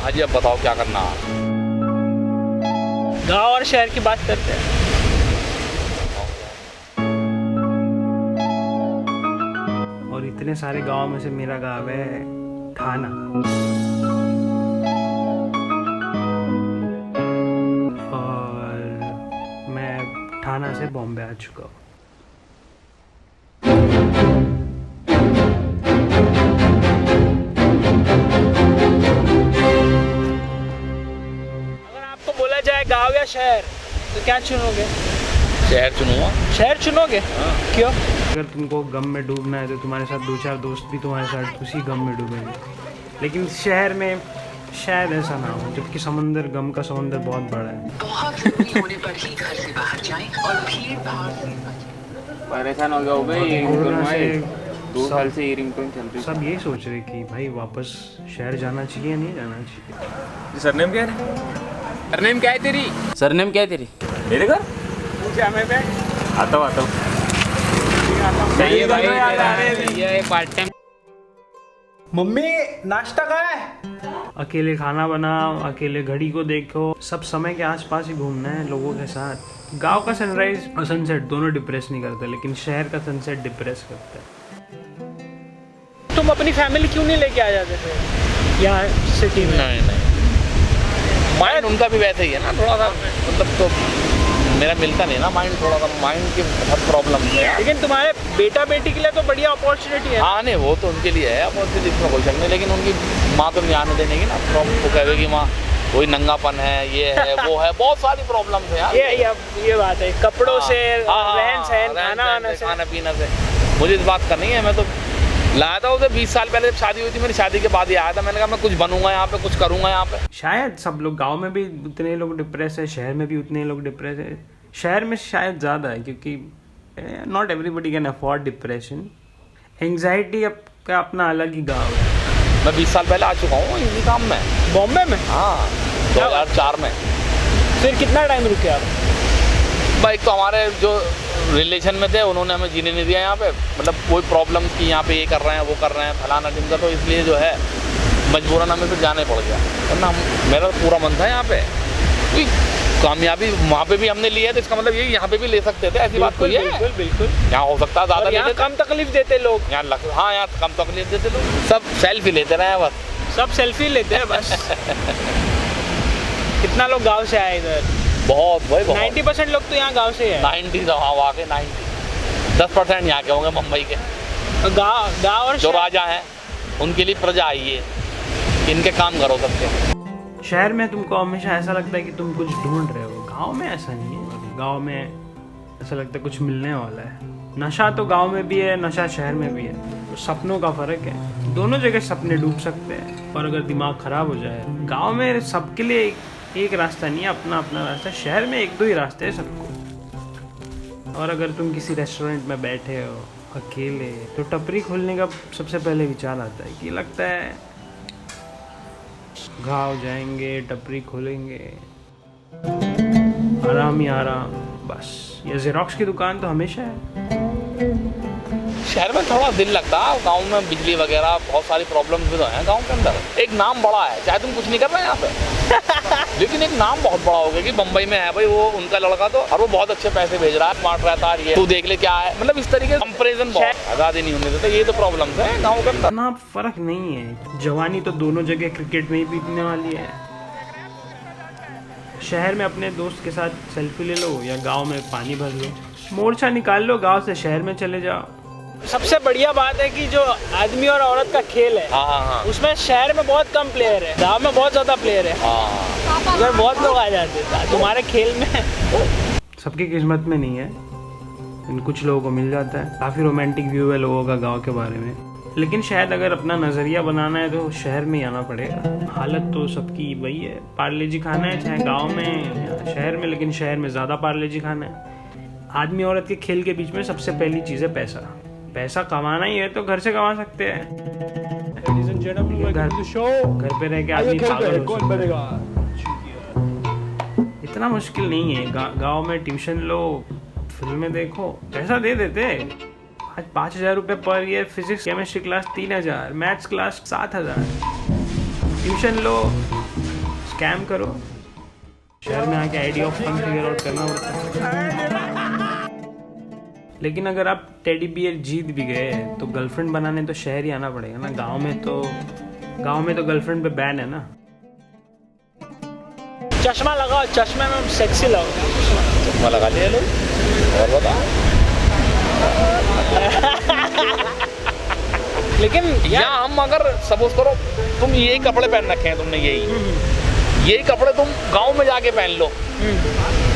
हाँ जी, अब बताओ क्या करना। गांव और शहर की बात करते हैं। और इतने सारे गांव में से मेरा गांव है ठाना। और मैं ठाना से बॉम्बे आ चुका हूँ। अगर आपको बोला जाए गांव या शहर तो क्या चुनोगे? शहर चुनूंगा। शहर चुनोगे? हाँ। क्यों? अगर तुमको गम में डूबना है तो तुम्हारे साथ 2-4 दोस्त भी तुम्हारे साथ उसी गम में डूबेंगे। लेकिन शहर में शायद ऐसा ना हो, जबकि समंदर, गम का समंदर बहुत बड़ा है। बहुत जरूरी होने पर ही घर से बाहर जाएं और भीड़ भाड़ से बचें। परेशान हो गया हो भाई, कोरोना से 2 साल से ये रिंगटोन चल रही है। सब यही सोच रहे कि भाई वापस शहर जाना चाहिए या नहीं जाना चाहिए। सरनेम क्या है? सरनेम क्या है तेरी? सरनेम क्या है तेरी? मेरे घर क्या मैं पे आता हूँ चाहिए भाई, ये पार्ट टाइम। मम्मी नाश्ता कहाँ है? अकेले खाना बनाओ, अकेले घड़ी को देखो, सब समय के आसपास ही घूमना है लोगों के साथ। गांव का सनराइज और सनसेट दोनों डिप्रेस नहीं करते, लेकिन शहर का सनसेट डिप्रेस करता है। तुम अपनी फैमिली क्यों नहीं लेके आ जाते थे यहाँ सिटी में? नहीं, माइंड उनका भी वैसे ही है ना, थोड़ा सा मतलब तो मेरा मिलता नहीं ना माइंड, थोड़ा सा माइंड की बहुत प्रॉब्लम है। लेकिन तुम्हारे बेटा बेटी के लिए तो बढ़िया अपॉर्चुनिटी है। हाँ नहीं, वो तो उनके लिए है अपॉर्चुनिटी, इसमें कोई शक नहीं, लेकिन उनकी माँ तो नहीं आने देने की ना। वो कहेगी माँ कोई नंगापन है, ये है वो है, बहुत सारी प्रॉब्लम्स है यार। ये बात है, कपड़ों से, रहन सहन, खाना पीना से। मुझे इस बात का नहीं है, मैं तो लाया था उसे 20 साल पहले जब शादी हुई थी मेरी, शादी के बाद ही आया था। मैंने कहा मैं कुछ बनूंगा यहाँ पे, कुछ करूंगा यहाँ पे। शायद सब लोग, गांव में भी उतने लोग डिप्रेस है, शहर में भी उतने लोग डिप्रेस है। शहर में शायद ज़्यादा है क्योंकि not everybody can afford depression. Anxiety का अपना अलग ही गांव है। मैं 20 साल पहले आ चुका हूँ इसी काम में, बॉम्बे में। हाँ 2004 में। फिर कितना टाइम रुके आप? भाई एक तो हमारे जो रिलेशन में थे उन्होंने हमें जीने नहीं दिया यहाँ पे, मतलब कोई प्रॉब्लम की यहाँ पे ये कर रहे हैं वो कर रहे हैं फलाना ढिमका, तो इसलिए जो है मजबूरन हमें फिर जाना पड़ गया, वरना मेरा पूरा मन था यहाँ पे। कोई कामयाबी वहाँ पे भी हमने ली है तो इसका मतलब ये यहाँ पे भी ले सकते थे, ऐसी बात कोई है? बिल्कुल। यहाँ हो सकता है ज़्यादा यहाँ कम तकलीफ देते लोग, हाँ यहाँ कम तकलीफ देते लोग, सब सेल्फी लेते रहे बस, सब सेल्फी लेते हैं बस। कितना लोग गांव से आए इधर? बहुत भाई बहुत। 90% लोग तो यहाँ गांव से है। 90 हाँ वहाँ के 90, 10% यहाँ के होंगे मुंबई के। गाँव और जो राजा हैं उनके लिए प्रजा आई है, इनके काम करो सबके। शहर में तुमको हमेशा ऐसा लगता है कि तुम कुछ ढूंढ रहे हो, गांव में ऐसा नहीं है। गांव में ऐसा लगता है कुछ मिलने वाला है। नशा तो गांव में भी है, नशा शहर में भी है, तो सपनों का फर्क है। दोनों जगह सपने डूब सकते हैं, और अगर दिमाग खराब हो जाए, गांव में सबके लिए एक रास्ता नहीं है, अपना अपना रास्ता। शहर में 1-2 ही रास्ते हैं सबको। और अगर तुम किसी रेस्टोरेंट में बैठे हो अकेले, तो टपरी खोलने का सबसे पहले विचार आता है कि लगता है गाँव जाएंगे, टपरी खोलेंगे, आराम ही आराम बस। ये जेरोक्स की दुकान तो हमेशा है। शहर में थोड़ा दिल लगता है, गांव में बिजली वगैरह बहुत सारी प्रॉब्लम्स भी तो हैं गांव के अंदर। एक नाम बड़ा है, चाहे तुम कुछ नहीं कर रहे हैं यहाँ पे लेकिन एक नाम बहुत बड़ा हो गया कि बम्बई में है भाई वो उनका लड़का, तो और वो बहुत अच्छे पैसे भेज रहा है, स्मार्ट रहता है, ये तू देख ले क्या है, मतलब इस तरीके से कंपैरिजन बहुत आज़ादी नहीं होने देते। ये तो प्रॉब्लम्स है गाँव के अंदर। ना फर्क नहीं है, जवानी तो दोनों जगह क्रिकेट में ही बीतने वाली है। शहर में अपने दोस्त के साथ सेल्फी ले लो या गांव में पानी भर लो, मोर्चा निकाल लो, गांव से शहर में चले जाओ। सबसे बढ़िया बात है कि जो आदमी और औरत का खेल है, हाँ। उसमें शहर में बहुत कम प्लेयर है, गांव में बहुत ज्यादा प्लेयर है। हाँ। उधर बहुत लोग आ जाते हैं तुम्हारे खेल में। सबकी किस्मत में नहीं है, इन कुछ लोगों को मिल जाता है। काफी रोमांटिक व्यू है लोगों का गाँव के बारे में, लेकिन शायद अगर अपना नज़रिया बनाना है तो शहर में ही आना पड़ेगा। हालत तो सबकी वही है, पार्ले जी खाना है चाहे गांव में या शहर में, लेकिन शहर में ज़्यादा पार्ले जी खाना है। आदमी औरत के खेल के बीच में सबसे पहली चीज़ है पैसा। पैसा कमाना ही है तो घर से कमा सकते हैं। घर पे रह के आदमी पागल हो। इतना मुश्किल नहीं है। गाँव में ट्यूशन लो, फिल्में देखो, पैसा दे देते। आज 5,000 रुपये per year, physics chemistry class 3,000, maths class 7,000। Tuition लो, स्कैम करो, शहर में आके idea of fun figure out करना पड़ता है। लेकिन अगर आप टेडी बियर जीत भी गए तो गर्लफ्रेंड बनाने तो शहर ही आना पड़ेगा ना। गांव में तो गर्लफ्रेंड पे बैन है ना। चश्मा लगाओ, चश्मे में सेक्सी लगो। चश्मा लगा लिया लोग और बताओ। लेकिन या हम अगर सपोज करो तुम यही कपड़े पहन रखे हैं, तुमने यही कपड़े तुम गांव में जाके पहन लो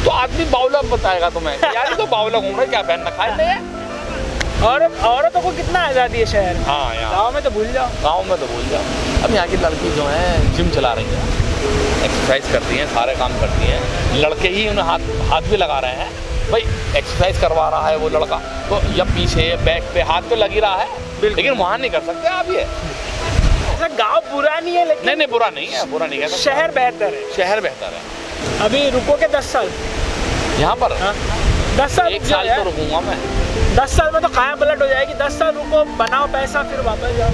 तो आदमी बावला बताएगा तुम्हें यार ये तो बावला घूम रहे, क्या पहन रखा है। और औरतों को कितना आज़ादी है शहर में। हाँ यार, गाँव में तो भूल जाओ। गाँव में तो भूल जाओ। अब यहाँ की लड़की जो है जिम चला रही है, एक्सरसाइज करती हैं, सारे काम करती हैं। लड़के ही उन्हें हाथ भी लगा रहे हैं। भाई एक्सरसाइज करवा रहा है वो लड़का तो या पीछे बैक पे हाथ पे लगी रहा है, लेकिन वहाँ नहीं कर सकते आप ये। ऐसा गाँव बुरा नहीं है, लेकिन नहीं बुरा नहीं है, बुरा नहीं है। शहर बेहतर है। शहर बेहतर है। अभी रुकोगे 10 साल यहाँ पर? हाँ? 10 साल 1 साल तो रुकूंगा मैं। 10 साल में तो काया पलट हो जाएगी। 10 साल रुको, बनाओ पैसा, फिर वापस जाओ।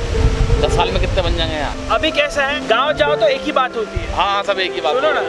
10 साल में कितने बन जाएंगे यहाँ? अभी कैसा है, गाँव जाओ तो एक ही बात होती है। हाँ सब एक ही बात। सुनो ना,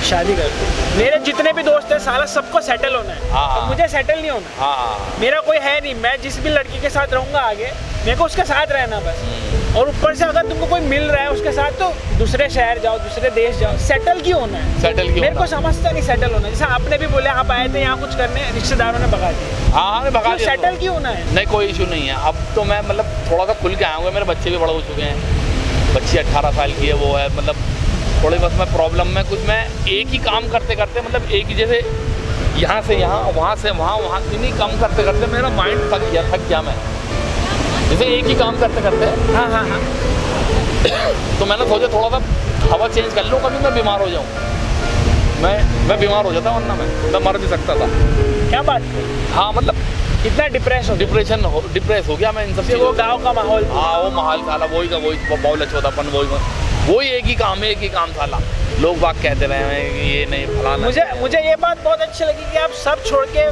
शादी कर। मेरे जितने भी दोस्त हैं साला सबको सेटल होना है। हाँ। तो मुझे सेटल नहीं होना। हाँ मेरा कोई है नहीं, मैं जिस भी लड़की के साथ रहूंगा आगे मेरे को उसके साथ रहना बस। और ऊपर से अगर तुमको कोई मिल रहा है उसके साथ तो दूसरे शहर जाओ, दूसरे देश जाओ। सेटल क्यों होना है? सेटल क्यों? मेरे को समझता नहीं सेटल होना। जैसे आपने भी बोले आप आए थे यहाँ कुछ करने, रिश्तेदारों ने भगा दिया। हाँ भगा दिया। सेटल क्यों होना है? नहीं कोई इशू नहीं है। अब तो मैं मतलब थोड़ा सा खुल के आया हूँ। मेरे बच्चे भी बड़े हो चुके हैं। बच्ची 18 साल की है, वो है मतलब थोड़ी बस मैं प्रॉब्लम में कुछ मैं एक ही काम करते करते मतलब एक ही जैसे यहाँ से यहाँ, वहाँ से वहाँ इन्हीं काम करते करते मेरा माइंड थक गया मैं। जैसे एक ही काम करते करते हाँ हाँ हाँ। तो मैंने सोचा थोड़ा सा हवा चेंज कर लूँ, कभी मैं बीमार हो जाऊँ। मैं बीमार हो जाता वरना मैं मर भी सकता था। क्या बात? हाँ मतलब कितना डिप्रेस हो गया मैं इन सब वो गाँव का माहौल। हाँ वो माहौल साला वही बाउल छोटापन वही एक ही काम साला। लोग बाग कहते रहे हैं ये नहीं फलाना। मुझे ये बात बहुत अच्छी लगी कि आप सब छोड़ के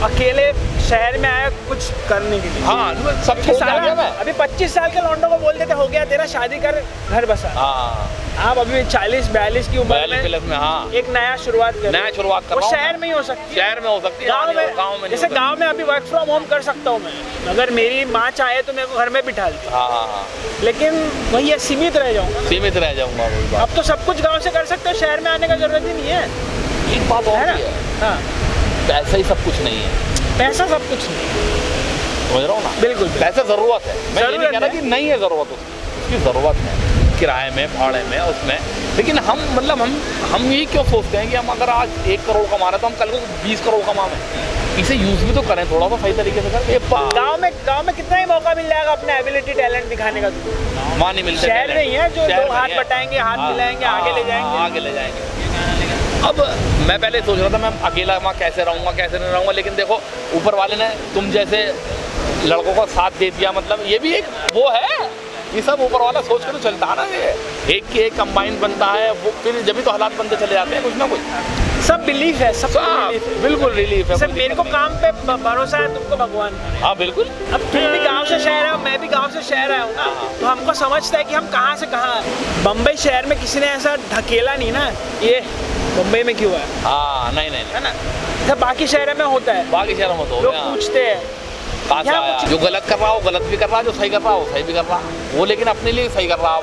अकेले शहर में आए कुछ करने के लिए। हाँ सब छोड़ के आ गया मैं। अभी 25 साल के लौंडों को बोल देते हो गया तेरा, शादी कर, घर बसा। हाँ आप अभी 40-42 की उम्र में हाँ एक नया शुरुआत कर वो शहर में ही हो सकती है। शहर में हो सकती है, गाँव में जैसे गाँव में अभी वर्क फ्रॉम होम कर सकता हूँ मैं। अगर मेरी माँ चाहे तो मेरे को घर में बिठा दी। हाँ लेकिन वही है, सीमित रह जाऊंगा। अब तो सब कुछ गाँव से कर सकते हो, शहर में आने का जरूरत ही नहीं है। एक बात और है, हाँ पैसा ही सब कुछ नहीं है। पैसा सब कुछ नहीं, समझ रहा हूँ ना। बिल्कुल पैसा जरूरत है। मैं ये नहीं कह रहा कि नहीं है जरूरत, उसकी जरूरत है किराए में, भाड़े में, उसमें। लेकिन हम मतलब हम ये क्यों सोचते हैं कि हम अगर आज 1 करोड़ कमा रहे तो हम कल को 20 करोड़ कमाएं। इसे यूज भी तो करें थोड़ा सा सही तरीके से कर। गाँव में कितना ही मौका मिल जाएगा अपने एबिलिटी टैलेंट दिखाने का। वहाँ नहीं मिलता। शहर में ही है जो दो हाथ बटाएंगे, हाथ मिलाएंगे, आगे ले जाएंगे। अब मैं पहले सोच रहा था मैं अकेला वहाँ कैसे रहूँगा, कैसे नहीं रहूँगा। लेकिन देखो ऊपर वाले ने तुम जैसे लड़कों का साथ दे दिया, मतलब ये भी एक वो है। ये सब ऊपर वाला सोच कर तो चलता है ना। ये एक के एक कंबाइंड बनता है, वो फिर जब भी तो हालात बनते चले जाते हैं कुछ ना कुछ। सब बिलीफ है, सब बिल्कुल रिलीफ है। मेरे को काम पे भरोसा है, तुमको भगवान। हाँ बिल्कुल। अब तुम भी गांव से शहर है, मैं भी गांव से शहर आया हूँ ना, तो हमको समझता है कि हम कहाँ से कहाँ। बम्बई शहर में किसी ने ऐसा ढकेला नहीं ना, ये मुंबई में क्यों है। हाँ नहीं है ना, बाकी शहरों में होता है। बाकी शहरों में तो लोग पूछते हैं जो गलत कर रहा हो गलत भी कर रहा है, जो सही कर रहा हो सही भी कर रहा वो, लेकिन अपने लिए सही कर रहा हो।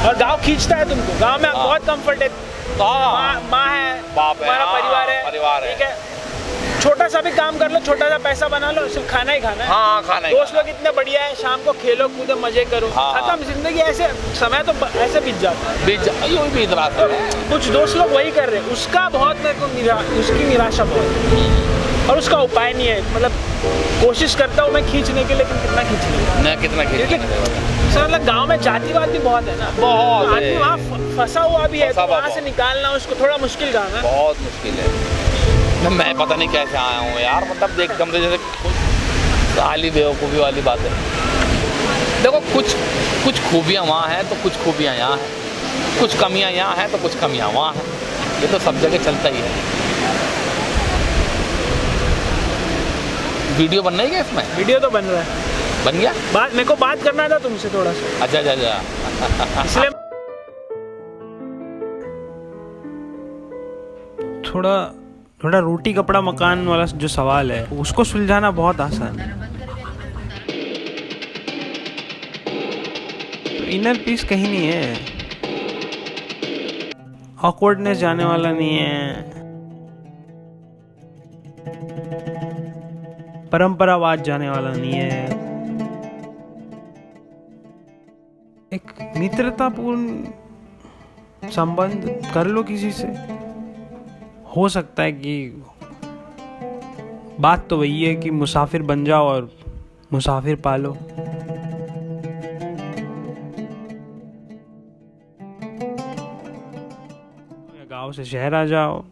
और गांव खींचता है तुमको। गांव में बहुत कंफर्ट है, माँ है, बाप है, हमारा परिवार है, ठीक है। छोटा सा भी काम कर लो, छोटा सा पैसा बना लो, सिर्फ खाना ही खाना है। हाँ, खाना ही। दोस्त लोग इतने बढ़िया है, शाम को खेलो कूदो मजे करो। खत्म जिंदगी। ऐसे समय तो ऐसे बीत जाता है। कुछ दोस्त लोग वही कर रहे हैं, उसका बहुत मेरे को उसकी निराशा बहुत है और उसका उपाय नहीं है। मतलब कोशिश करता हूँ मैं खींचने की, लेकिन कितना खींचने मतलब गांव में जातिवाद भी बहुत है ना, बहुत आदमी वहाँ फंसा हुआ भी है, तो वहाँ से निकालना उसको थोड़ा मुश्किल काम है। बहुत मुश्किल है। मैं पता नहीं कैसे आया हूँ यार, मतलब देख कमरे जैसे खाली बेवकूफ़ी वाली बात है। देखो कुछ खूबियाँ वहाँ हैं तो कुछ खूबियाँ यहाँ हैं, कुछ कमियाँ यहाँ हैं तो कुछ कमियाँ वहाँ हैं। ये तो सब जगह चलता ही है। वीडियो बन रही है इसमें? वीडियो तो बन रहा है। बन गया? मेरे को बात करना था तुमसे थोड़ा सा। अच्छा इसलिए थोड़ा रोटी कपड़ा मकान वाला जो सवाल है उसको सुलझाना बहुत आसान है। इनर पीस कहीं नहीं है, ऑकवर्डनेस जाने वाला नहीं है, परंपरावाद जाने वाला नहीं है, एक मित्रतापूर्ण संबंध कर लो किसी से। हो सकता है कि बात तो वही है कि मुसाफिर बन जाओ और मुसाफिर पालो। गांव से शहर आ जाओ,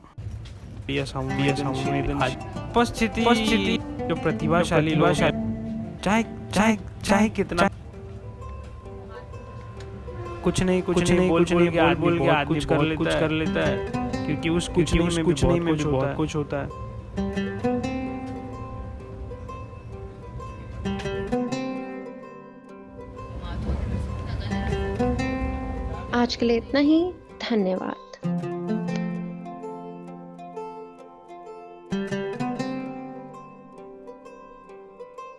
उपस्थिति जो प्रतिभाशाली लोग हैं, चाहे कितना कुछ नहीं बोल के आदमी कुछ कर लेता है, क्योंकि उस कुछ नहीं में भी बहुत कुछ होता है। आज के लिए इतना ही। धन्यवाद।